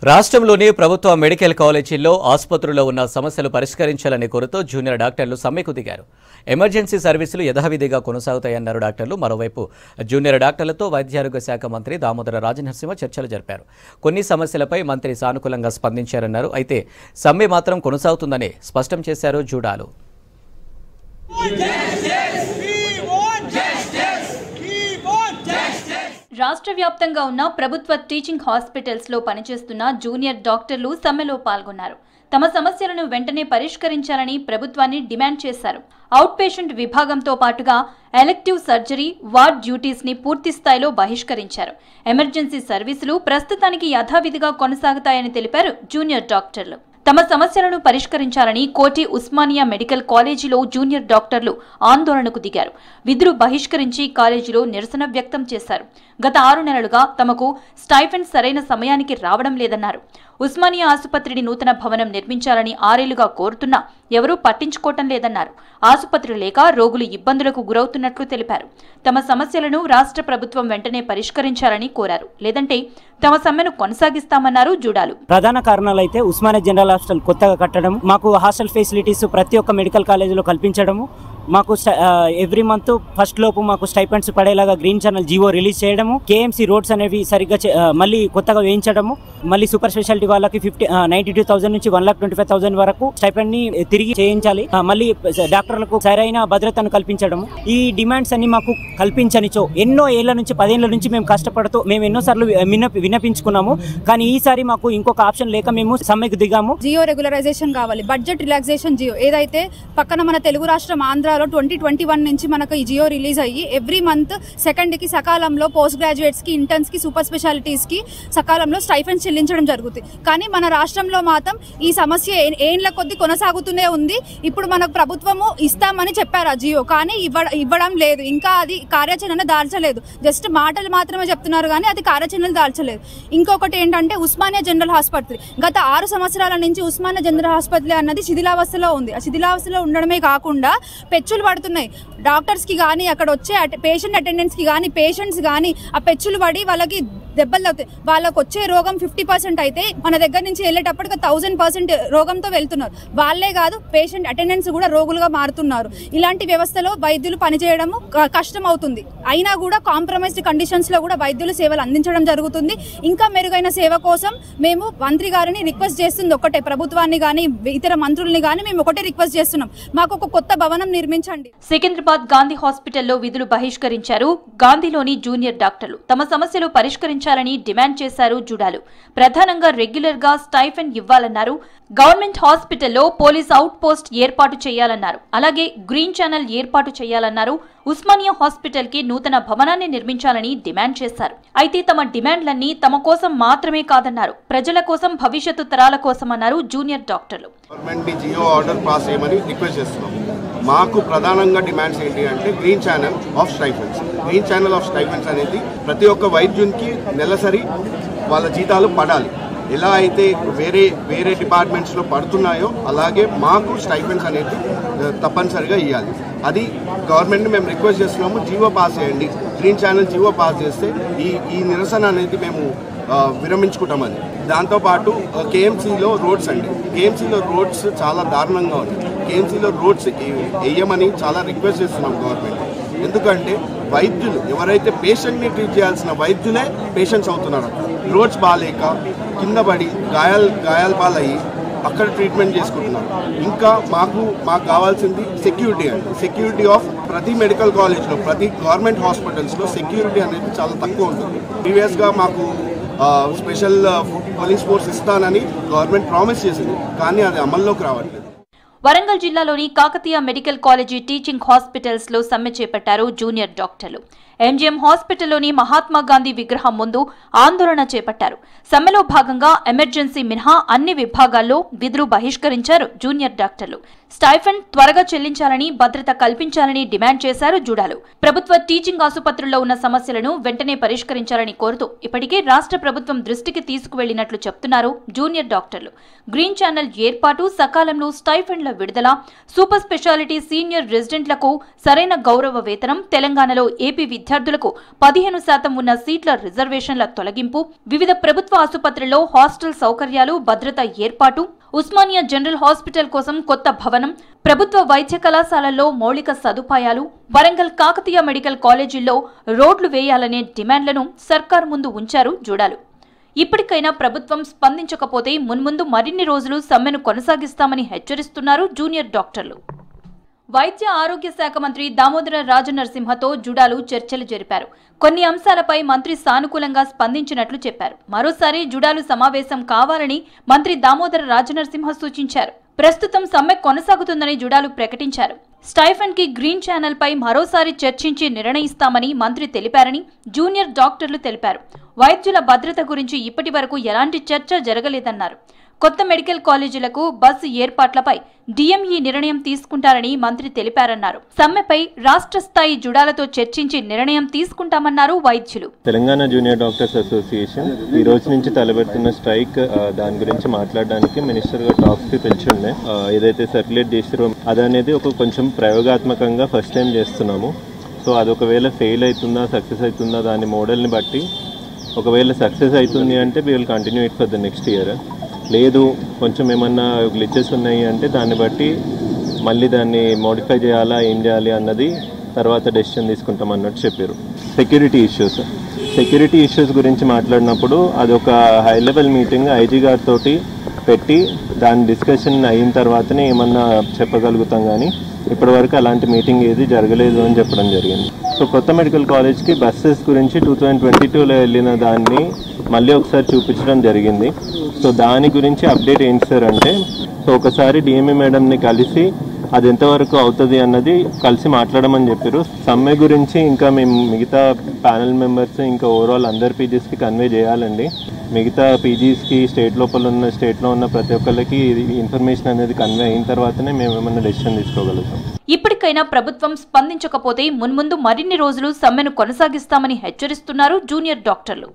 రాష్ట్రంలోని ప్రభుత్వ మెడికల్ కాలేజీల్లో ఆసుపత్రుల్లో ఉన్న సమస్యలు పరిష్కరించాలని కోరుతూ జూనియర్ డాక్టర్లు సమ్మెకు దిగారు. ఎమర్జెన్సీ సర్వీసులు యథావిధిగా కొనసాగుతాయన్నారు డాక్టర్లు. మరోవైపు జూనియర్ డాక్టర్లతో వైద్యారోగ్య శాఖ మంత్రి దామోదర రాజనరసింహ చర్చలు జరిపారు. కొన్ని సమస్యలపై మంత్రి సానుకూలంగా స్పందించారన్నారు. అయితే సమ్మె మాత్రం కొనసాగుతుందని స్పష్టం చేశారు జూడాలు. రాష్ట్ర వ్యాప్తంగా ఉన్న ప్రభుత్వ టీచింగ్ హాస్పిటల్స్ లో పనిచేస్తున్న జూనియర్ డాక్టర్లు సమ్మెలో పాల్గొన్నారు. తమ సమస్యలను వెంటనే పరిష్కరించాలని ప్రభుత్వాన్ని డిమాండ్ చేశారు. అవుట్ పేషెంట్ విభాగంతో పాటుగా ఎలెక్టివ్ సర్జరీ, వార్డ్ డ్యూటీస్ ని పూర్తి స్థాయిలో బహిష్కరించారు. ఎమర్జెన్సీ సర్వీసులు ప్రస్తుతానికి యథావిధిగా కొనసాగుతాయని తెలిపారు జూనియర్ డాక్టర్లు. తమ సమస్యలను పరిష్కరించాలని కోటి ఉస్మానియా మెడికల్ కాలేజీలో జూనియర్ డాక్టర్లు ఆందోళనకు దిగారు. విధులు బహిష్కరించి కాలేజీలో నిరసన వ్యక్తం చేశారు. గత 6 నెలలుగా తమకు స్టైఫెండ్ సరైన సమయానికి రావడం లేదన్నారు. ఉస్మానియా ఆసుపత్రిని నూతన భవనం నిర్మించాలని 6 ఏళ్లుగా కోరుతున్నా ఎవరూ పట్టించుకోవటం లేదన్నారు. ఆసుపత్రి లేక రోగులు ఇబ్బందులకు గురవుతున్నట్లు తెలిపారు. తమ సమస్యలను రాష్ట్ర ప్రభుత్వం వెంటనే పరిష్కరించాలని కోరారు. లేదంటే తమ సమ్మెను కొనసాగిస్తామన్నారు జూడాలు. ప్రధాన కారణాలు అయితే ఉస్మానియా జనరల్ హాస్పిటల్ కొత్తగా కట్టడం, మాకు హాస్టల్ ఫెసిలిటీస్ ప్రతి ఒక్క మెడికల్ కాలేజీలో కల్పించడము, మాకు ఎవ్రీ మంత్ ఫస్ట్ లోపు మాకు స్టైపెండ్స్ పడేలాగా గ్రీన్ ఛానల్ జీవో రిలీజ్ చేయడము, కేఎంసీ రోడ్స్ అనేవి సరిగ్గా మళ్ళీ కొత్తగా వేయించడము, మళ్ళీ సూపర్ స్పెషాలిటీ వాళ్ళకి 92,000 నుంచి 1,25,000 వరకు స్టైపెండ్ ని తిరిగి చేయించాలి, మళ్ళీ డాక్టర్లకు సరైన భద్రతను కల్పించడము. ఈ డిమాండ్స్ అన్ని మాకు కల్పించనిచో ఎన్నో ఏళ్ల నుంచి 10 ఏళ్ల నుంచి మేము కష్టపడుతూ మేము ఎన్నోసార్లు విన్నపించుకున్నాము. కానీ ఈసారి మాకు ఇంకొక ఆప్షన్ లేక మేము సమ్మెకు దిగాము. జియో రెగ్యులరైజేషన్ కావాలి, బడ్జెట్ రిలాక్సేషన్ జియో ఏదైతే పక్కన మన తెలుగు రాష్ట్రం ఆంధ్రాలో 2021 నుంచి మనకు ఈ జియో రిలీజ్ అయ్యి ఎవ్రీ మంత్ 2nd కి సకాలంలో పోస్ట్ గ్రాడ్యుయేట్స్ కి, ఇంటర్న్స్ కి, సూపర్ స్పెషాలిటీస్ కి సకాలంలో స్టైఫెండ్ చెల్లించడం జరుగుతుంది. కానీ మన రాష్ట్రంలో మాత్రం ఈ సమస్య ఏండ్ల కొద్ది కొనసాగుతూనే ఉంది. ఇప్పుడు మనకు ప్రభుత్వము ఇస్తామని చెప్పారు ఆ జియో, కానీ ఇవ్వడం లేదు. ఇంకా అది కార్యాచరణ దాల్చలేదు. జస్ట్ మాటలు మాత్రమే చెప్తున్నారు కానీ అది కార్యాచరణలు దాల్చలేదు. ఇంకొకటి ఏంటంటే ఉస్మానియా జనరల్ ఆసుపత్రి గత 6 సంవత్సరాల నుంచి ఉస్మానియా జనరల్ ఆసుపత్రి అన్నది శిథిలావస్థలో ఉంది. ఆ శిథిలావస్థలో ఉండడమే కాకుండా పెచ్చులు పడుతున్నాయి డాక్టర్స్ కి కానీ, అక్కడ వచ్చే పేషెంట్ అటెండెంట్స్ కి కానీ, పేషెంట్స్ కానీ ఆ పెచ్చులు పడి వాళ్ళకి దెబ్బలు అవుతాయి. వాళ్ళకు వచ్చే రోగం 50% అయితే మన దగ్గర నుంచి వెళ్ళేటప్పటికి 1000% రోగంతో వెళ్తున్నారు. వాళ్ళే కాదు, పేషెంట్ అటెండెంట్స్ కూడా రోగులుగా మారుతున్నారు. ఇలాంటి వ్యవస్థలో వైద్యులు పనిచేయడము కష్టం అవుతుంది. అయినా కూడా కాంప్రమైజ్డ్ కండిషన్స్ లో కూడా వైద్యులు సేవలు అందించడం జరుగుతుంది. ఇంకా మెరుగైన సేవ కోసం మేము మంత్రి గారిని రిక్వెస్ట్ చేస్తుంది ఒకటే, ప్రభుత్వాన్ని కానీ ఇతర మంత్రుల్ని కానీ మేము ఒకటే రిక్వెస్ట్ చేస్తున్నాం, మాకు ఒక కొత్త భవనం నిర్మించండి. సికింద్రాబాద్ గాంధీ హాస్పిటల్లో విధులు బహిష్కరించారు గాంధీలోని జూనియర్ డాక్టర్లు. తమ సమస్యలు పరిష్కరించాలని డిమాండ్ చేశారు జూడాలు. ప్రధానంగా రెగ్యులర్ గా స్టైఫెండ్ ఇవ్వాలన్నారు. గవర్నమెంట్ హాస్పిటల్లో పోలీస్ అవుట్ పోస్ట్ ఏర్పాటు చేయాలన్నారు. అలాగే గ్రీన్ ఛానల్ ఏర్పాటు చేయాలన్నారు. ఉస్మానియా హాస్పిటల్ కి నూతన భవనాన్ని నిర్మించాలని డిమాండ్ చేశారు. అయితే తమ డిమాండ్లన్నీ తమ కోసం మాత్రమే కాదన్నారు, ప్రజల కోసం, భవిష్యత్తు తరాల కోసం అన్నారు జూనియర్ డాక్టర్లు. మాకు ప్రధానంగా డిమాండ్స్ ఏంటి అంటే green channel of stipends. Green channel of stipends అనేది ప్రతి ఒక్క వైద్యునికి నెలసరి వాళ్ళ జీతాలు పడాలి. ఎలా అయితే వేరే డిపార్ట్మెంట్స్లో పడుతున్నాయో అలాగే మాకు స్టైఫెండ్స్ అనేది తప్పనిసరిగా ఇవ్వాలి. అది గవర్నమెంట్ని మేము రిక్వెస్ట్ చేస్తున్నాము, జీవో పాస్ చేయండి. గ్రీన్ ఛానల్ జీవో పాస్ చేస్తే ఈ నిరసన అనేది మేము విరమించుకుంటామని. దాంతోపాటు కేఎంసీలో రోడ్స్ అండి, కేఎంసీలో రోడ్స్ చాలా దారుణంగా ఉంది. కేఎంసీలో రోడ్స్ వేయమని చాలా రిక్వెస్ట్ చేస్తున్నాం గవర్నమెంట్. ఎందుకంటే వైద్యులు ఎవరైతే పేషెంట్ని ట్రీట్ చేయాల్సిన వైద్యులే పేషెంట్స్ అవుతున్నారు. రోడ్స్ బాగాలేక కింద పడి గాయాల పాలయ్యి అక్కడ ట్రీట్మెంట్ చేసుకుంటున్నారు. ఇంకా మాకు కావాల్సింది సెక్యూరిటీ అండి. సెక్యూరిటీ ఆఫ్ ప్రతి మెడికల్ కాలేజ్లో, ప్రతి గవర్నమెంట్ హాస్పిటల్స్లో సెక్యూరిటీ అనేది చాలా తక్కువ ఉంటుంది. ప్రీవియస్గా మాకు స్పెషల్ పోలీస్ ఫోర్స్ ఇస్తానని గవర్నమెంట్ ప్రామిస్ చేసింది, కానీ అది అమల్లోకి రావట్లేదు. వరంగల్ జిల్లాలోని Kakatiya medical college teaching hospitals లో సమ్మె చేపట్టారు జూనియర్ డాక్టర్లు. ఎంజీఎం హాస్పిటల్లోని మహాత్మా గాంధీ విగ్రహం ముందు ఆందోళన చేపట్టారు. సమ్మెలో భాగంగా ఎమర్జెన్సీ మినహా అన్ని విభాగాల్లో విధులు బహిష్కరించారు జూనియర్ డాక్టర్లు. స్టైఫండ్ త్వరగా చెల్లించాలని, భద్రత కల్పించాలని డిమాండ్ చేశారు జుడాలు. ప్రభుత్వ టీచింగ్ ఆసుపత్రుల్లో ఉన్న సమస్యలను వెంటనే పరిష్కరించాలని కోరుతూ ఇప్పటికే రాష్ట్ర ప్రభుత్వం దృష్టికి తీసుకువెళ్లినట్లు చెప్తున్నారు జూనియర్ డాక్టర్లు. గ్రీన్ ఛానల్ ఏర్పాటు, సకాలంలో స్టైఫండ్ల విడుదల, సూపర్ స్పెషాలిటీ సీనియర్ రెసిడెంట్లకు సరైన గౌరవ వేతనం, తెలంగాణలో ఏపీ విద్యార్థులకు 15% ఉన్న సీట్ల రిజర్వేషన్ల తొలగింపు, వివిధ ప్రభుత్వ ఆసుపత్రుల్లో హాస్టల్ సౌకర్యాలు, భద్రత ఏర్పాటు, ఉస్మానియా జనరల్ హాస్పిటల్ కోసం కొత్త భవనం, ప్రభుత్వ వైద్య కళాశాలల్లో మౌలిక సదుపాయాలు, వరంగల్ కాకతీయ మెడికల్ కాలేజీల్లో రోడ్లు వేయాలనే డిమాండ్లను సర్కార్ ముందు ఉంచారు జుడాలు. ఇప్పటికైనా ప్రభుత్వం స్పందించకపోతే మున్ముందు మరిన్ని రోజులు సమ్మెను కొనసాగిస్తామని హెచ్చరిస్తున్నారు జూనియర్ డాక్టర్లు. వైద్య ఆరోగ్య శాఖ మంత్రి దామోదర రాజనరసింహతో జుడాలు చర్చలు జరిపారు. కొన్ని అంశాలపై మంత్రి సానుకూలంగా స్పందించినట్లు చెప్పారు. మరోసారి జుడాలు సమావేశం కావాలని మంత్రి దామోదర రాజనరసింహ సూచించారు. ప్రస్తుతం సమ్మె కొనసాగుతుందని జుడాలు ప్రకటించారు. స్టైఫండ్ కి గ్రీన్ ఛానల్ పై మరోసారి చర్చించి నిర్ణయిస్తామని మంత్రి తెలిపారని జూనియర్ డాక్టర్లు తెలిపారు. వైద్యుల భద్రత గురించి ఇప్పటి వరకు ఎలాంటి చర్చ జరగలేదన్నారు. కొత్త మెడికల్ కాలేజీలకు బస్సు ఏర్పాట్లపై డిఎంఈ నిర్ణయం తీసుకుంటారని మంత్రి తెలిపారన్నారు. సమ్మెపై రాష్ట్ర స్థాయి జుడాలతో చర్చించి నిర్ణయం తీసుకుంటామన్నారు వైద్యులు. తెలంగాణ జూనియర్ డాక్టర్స్ అసోసియేషన్ ఈ రోజు నుంచి తలపెడుతున్న స్ట్రైక్ దాని గురించి మాట్లాడడానికి మినిస్టర్ గారు టాక్స్ కి పిలిచిండే. ఏదైతే సర్క్యులేట్ చేసారో అదనేది ఒక కొంచెం ప్రయోగాత్మకంగా ఫస్ట్ టైం చేస్తున్నాము. సో అదొకవేళ ఫెయిల్ అవుతుందా సక్సెస్ అవుతుందా దాని మోడల్ని బట్టి, ఒకవేళ సక్సెస్ అవుతుంది అంటే we will continue it for the next year. లేదు కొంచెం ఏమన్నా గ్లిచెస్ ఉన్నాయి అంటే దాన్ని బట్టి మళ్ళీ దాన్ని మోడిఫై చేయాలా ఏం చేయాలి అన్నది తర్వాత డెసిషన్ తీసుకుంటాం అన్నట్టు చెప్పారు. సెక్యూరిటీ ఇష్యూస్ గురించి మాట్లాడినప్పుడు అదొక హై లెవెల్ మీటింగ్ ఐజీ గారితో పెట్టి దాని డిస్కషన్ అయిన తర్వాతనే ఏమన్నా చెప్పగలుగుతాం, కానీ ఇప్పటివరకు అలాంటి మీటింగ్ ఏది జరగలేదు అని చెప్పడం జరిగింది. సో కొత్త మెడికల్ కాలేజ్కి బస్సెస్ గురించి 2022లో వెళ్ళిన దాన్ని మళ్ళీ ఒకసారి చూపించడం జరిగింది. సో దాని గురించి అప్డేట్ ఏంటి సార్ అంటే, సో ఒకసారి డిఎంఈ మేడంని కలిసి అది ఎంతవరకు అవుతుంది అన్నది కలిసి మాట్లాడమని చెప్పారు. సమ్మె గురించి ఇంకా మేము మిగతా ప్యానెల్ మెంబర్స్ ఇంకా ఓవరాల్ అందరు పీజీస్కి కన్వే చేయాలండి. మిగతా పీజీస్కి స్టేట్లో ఉన్న ప్రతి ఒక్కరికి ఇన్ఫర్మేషన్ అనేది కన్వే అయిన తర్వాతనే మేము ఏమన్నా డెసిషన్ తీసుకోగలుగుతాం. ఇప్పటికైనా ప్రభుత్వం స్పందించకపోతే మున్ముందు మరిన్ని రోజులు సమ్మెను కొనసాగిస్తామని హెచ్చరిస్తున్నారు జూనియర్ డాక్టర్లు.